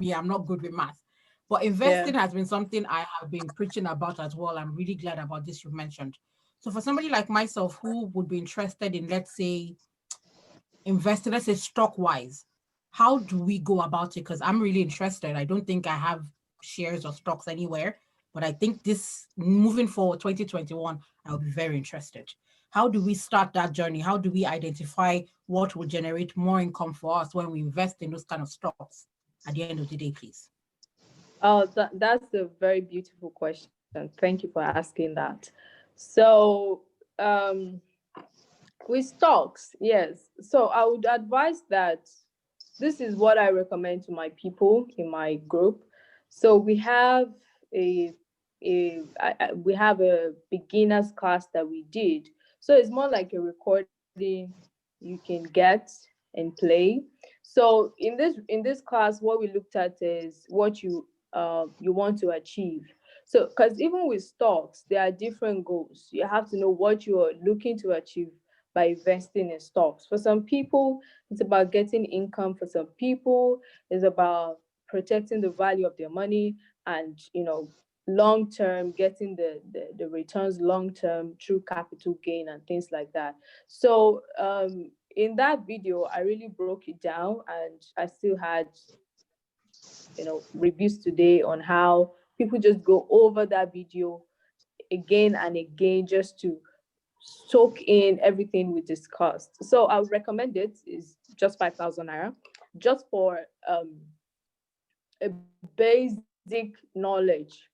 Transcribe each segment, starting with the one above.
me, I'm not good with math. But investing has been something I have been preaching about as well. I'm really glad about this you mentioned. So for somebody like myself who would be interested in, let's say, investing, let's say stock wise, how do we go about it? Because I'm really interested. I don't think I have shares or stocks anywhere, but I think this moving forward, 2021, I'll be very interested. How do we start that journey? How do we identify what will generate more income for us when we invest in those kind of stocks at the end of the day, please? Oh, that's a very beautiful question. Thank you for asking that. So, with stocks, yes. So I would advise that this is what I recommend to my people in my group. So we have a we have a beginners class that we did. So it's more like a recording you can get and play. So in this class, what we looked at is what you want to achieve. So because even with stocks, there are different goals. You have to know what you are looking to achieve by investing in stocks. For some people, it's about getting income. For some people, it's about protecting the value of their money and, long term, getting the returns long term through capital gain and things like that. So in that video, I really broke it down, and I still had reviews today on how people just go over that video again and again just to soak in everything we discussed. So I would recommend it. Is just 5,000 naira, just for a basic knowledge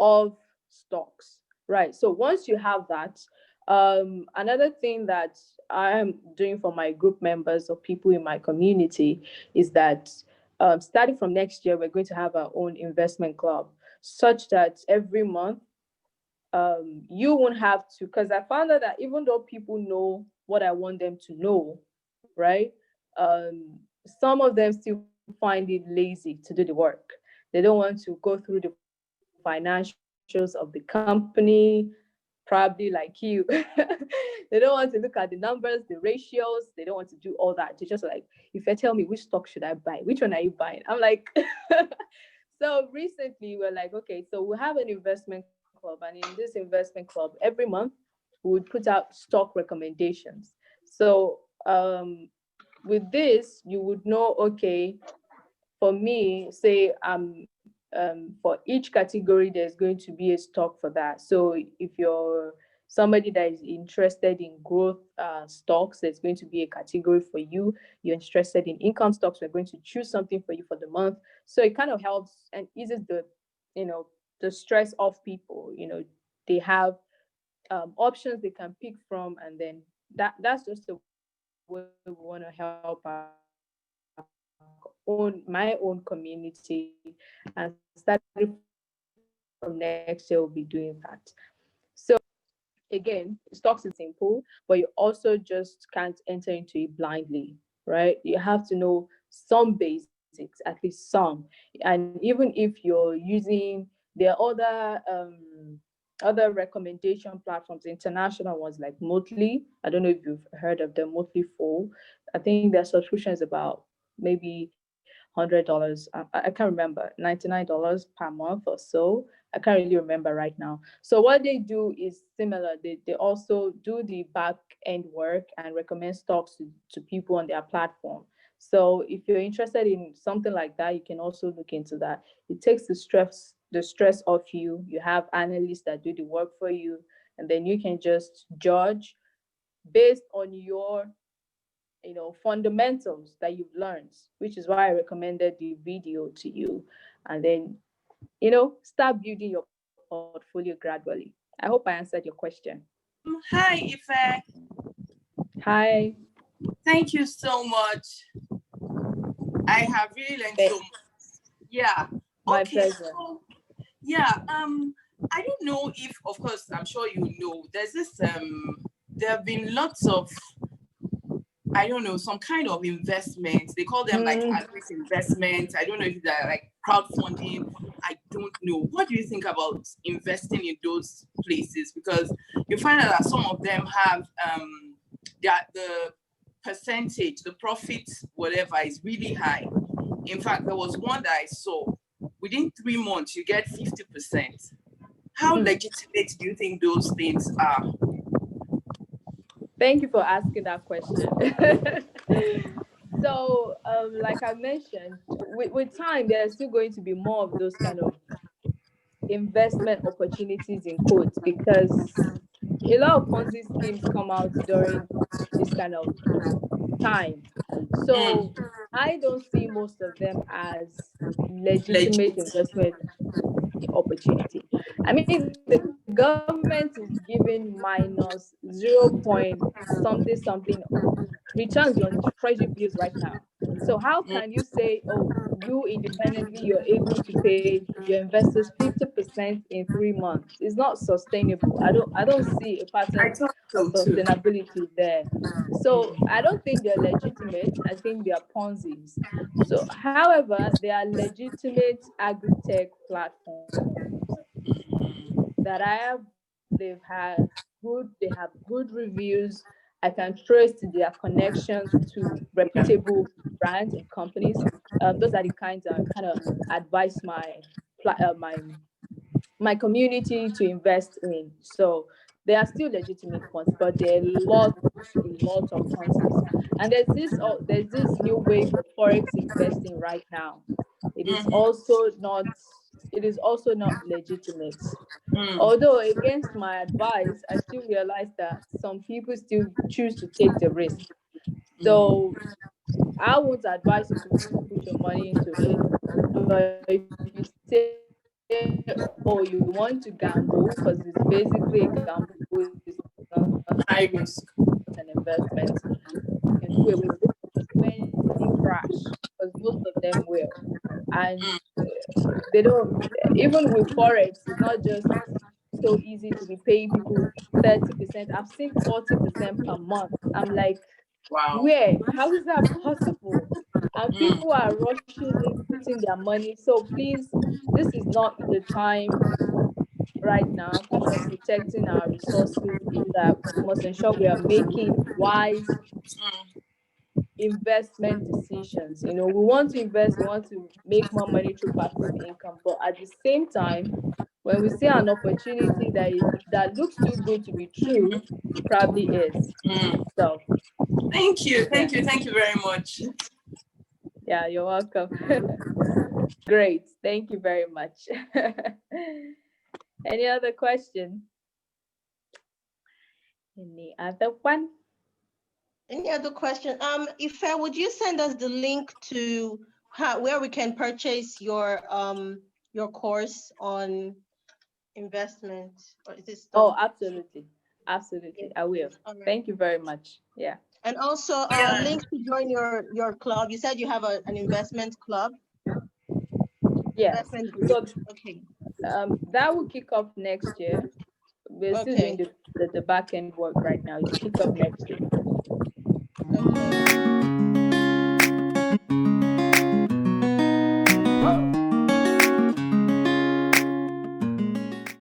of stocks, right? So once you have that, another thing that I am doing for my group members or people in my community is that starting from next year, we're going to have our own investment club, such that every month you won't have to, because I found out that even though people know what I want them to know, right? Some of them still find it lazy to do the work. They don't want to go through the financials of the company, probably like you. They don't want to look at the numbers, the ratios. They don't want to do all that. They just like, if you tell me which stock should I buy, which one are you buying? I'm like, so recently we're like, okay, so we have an investment club, and in this investment club, every month we would put out stock recommendations. So with this, you would know, okay, for me, say for each category, there's going to be a stock for that. So if you're somebody that is interested in growth stocks, there's going to be a category for you. You're interested in income stocks, we're going to choose something for you for the month. So it kind of helps and eases the stress of people. They have options they can pick from, and then that's just the way we want to help my own community. And starting from next year, we'll be doing that. So again, stocks is simple, but you also just can't enter into it blindly, right? You have to know some basics, at least some. And even if you're using, there are other recommendation platforms, international ones like Motley. I don't know if you've heard of the Motley Fool. I think their subscription is about maybe $100. I can't remember, $99 per month or so. I can't really remember right now. So what they do is similar. They also do the back end work and recommend stocks to people on their platform. So if you're interested in something like that, you can also look into that. It takes the stress off you. You have analysts that do the work for you, and then you can just judge based on your fundamentals that you've learned, which is why I recommended the video to you. And then start building your portfolio gradually. I hope I answered your question. Hi, Ife. Hi. Thank you so much. I have really learned so much. Yeah. My Okay. pleasure. So, yeah. I don't know if, of course, I'm sure you know. There's this. There have been lots of, I don't know, some kind of investments. They call them like at-risk investments. I don't know if they're like crowdfunding. I don't know. What do you think about investing in those places? Because you find out that some of them have the percentage, the profit, whatever, is really high. In fact, there was one that I saw. Within 3 months, you get 50%. How legitimate do you think those things are? Thank you for asking that question. So, like I mentioned, with time, there's still going to be more of those kind of investment opportunities in quotes, because a lot of Ponzi schemes come out during this kind of time. So I don't see most of them as legitimate investment opportunity. I mean, the government is giving minus 0 point something returns on treasury bills right now. So how can you say, oh, you independently, you're able to pay your investors 50% in 3 months? It's not sustainable. I don't see a I pattern thought of so too. sustainability there. So I don't think they're legitimate. I think they are Ponzi's. So, however, they are legitimate agri-tech platforms that they have good reviews. I can trace their connections to reputable brands and companies. Those are the kinds I kind of advise my community to invest in. So they are still legitimate ones, but there are lots of Ponzi's. And there's this new wave of forex investing right now. It is also not legitimate. Although against my advice, I still realize that some people still choose to take the risk. So I would advise you to put your money into it. But if you say, oh, you want to gamble, because it's basically a gamble, it's not an investment, you can do it with it when things crash, because most of them will. And they don't, even with forex, it's not just so easy to be paying people 30%. I've seen 40% per month. I'm like, Wow. where? How is that possible? And people are rushing in, putting their money. So please, this is not the time right now. Part of protecting our resources is that we must ensure we are making wise investment decisions. We want to invest, we want to make more money through passive income, but at the same time, when we see an opportunity that looks too good to be true, it probably is. So thank you very much. Yeah, you're welcome. Great, thank you very much. Any other question? Any other one? Any other question? Ife, would you send us the link to where we can purchase your course on investment? Or is this Oh, absolutely. I will. Right. Thank you very much. Yeah. And also links to join your club. You said you have an investment club. Yes. Investment group. So okay. That will kick off next year. We're still doing the back end work right now. It will kick off next year.